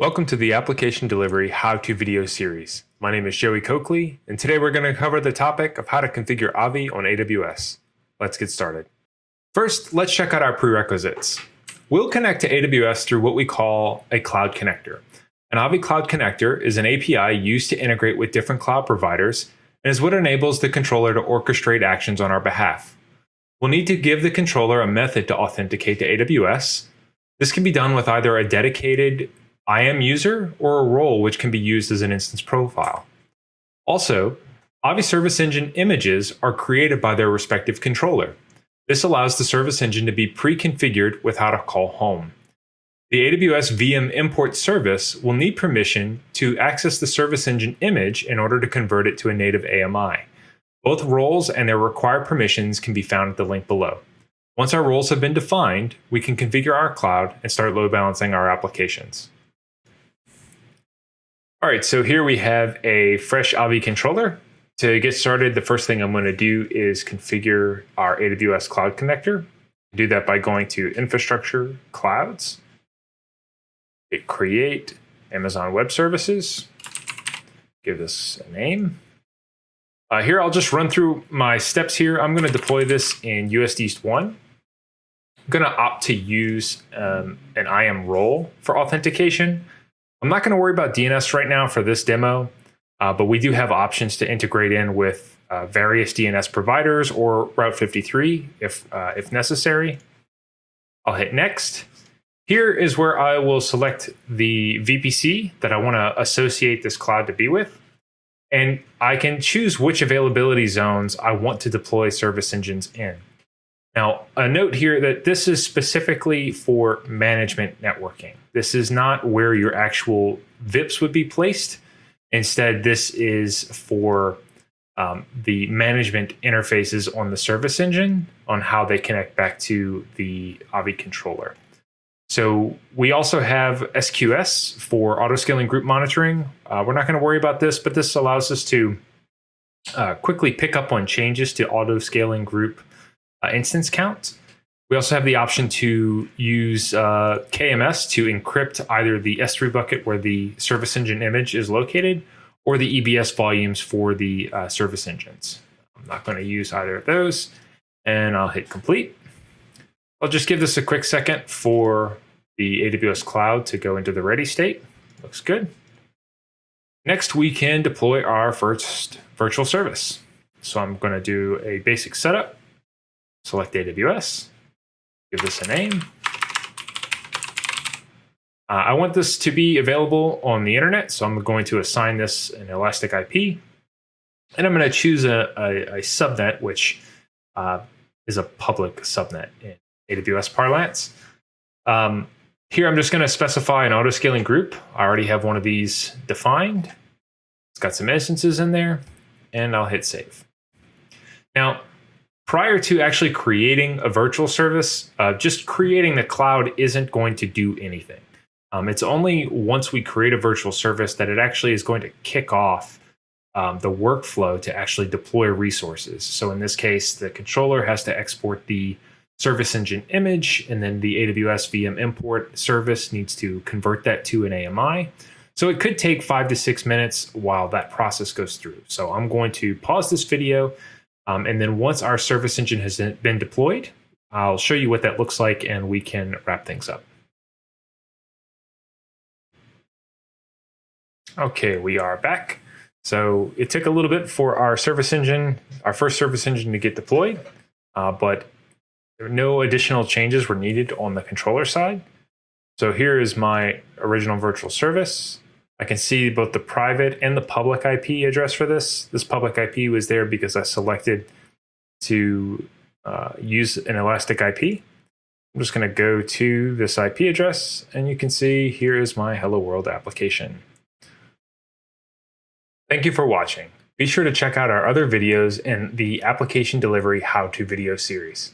Welcome to the Application Delivery How-To video series. My name is Joey Coakley, and today we're going to cover the topic of how to configure Avi on AWS. Let's get started. First, let's check out our prerequisites. We'll connect to AWS through what we call a cloud connector. An Avi Cloud Connector is an API used to integrate with different cloud providers and is what enables the controller to orchestrate actions on our behalf. We'll need to give the controller a method to authenticate to AWS. This can be done with either a dedicated IAM user or a role which can be used as an instance profile. Also, Avi Service Engine images are created by their respective controller. This allows the service engine to be pre-configured without a call home. The AWS VM import service will need permission to access the service engine image in order to convert it to a native AMI. Both roles and their required permissions can be found at the link below. Once our roles have been defined, we can configure our cloud and start load balancing our applications. All right, so here we have a fresh Avi controller. To get started, the first thing I'm going to do is configure our AWS Cloud Connector. Do that by going to Infrastructure, Clouds, hit Create, Amazon Web Services, give this a name. Here, I'll just run through my steps here. I'm going to deploy this in US East 1. I'm going to opt to use an IAM role for authentication. I'm not going to worry about DNS right now for this demo, but we do have options to integrate in with various DNS providers or Route 53 if necessary. I'll hit Next. Here is where I will select the VPC that I want to associate this cloud to be with. And I can choose which availability zones I want to deploy service engines in. Now, a note here that this is specifically for management networking. This is not where your actual VIPs would be placed. Instead, this is for the management interfaces on the service engine on how they connect back to the Avi controller. So we also have SQS for auto-scaling group monitoring. We're not going to worry about this, but this allows us to quickly pick up on changes to auto-scaling group instance count. We also have the option to use KMS to encrypt either the S3 bucket where the service engine image is located or the EBS volumes for the service engines. I'm not going to use either of those, and I'll hit Complete. I'll just give this a quick second for the AWS Cloud to go into the ready state. Looks good. Next, we can deploy our first virtual service. So I'm going to do a basic setup. Select AWS, give this a name. I want this to be available on the internet, so I'm going to assign this an elastic IP. And I'm going to choose a subnet, which is a public subnet in AWS parlance. Here, I'm just going to specify an auto-scaling group. I already have one of these defined. It's got some instances in there, and I'll hit Save. Now, prior to actually creating a virtual service, just creating the cloud isn't going to do anything. It's only once we create a virtual service that it actually is going to kick off the workflow to actually deploy resources. So in this case, the controller has to export the service engine image, and then the AWS VM import service needs to convert that to an AMI. So it could take 5 to 6 minutes while that process goes through. So I'm going to pause this video. And then once our service engine has been deployed, I'll show you what that looks like and we can wrap things up. Okay, we are back. So it took a little bit for our service engine, our first service engine to get deployed, but no additional changes were needed on the controller side. So here is my original virtual service. I can see both the private and the public IP address for this. This public IP was there because I selected to use an elastic IP. I'm just going to go to this IP address, and you can see here is my Hello World application. Thank you for watching. Be sure to check out our other videos in the Application Delivery How-To video series.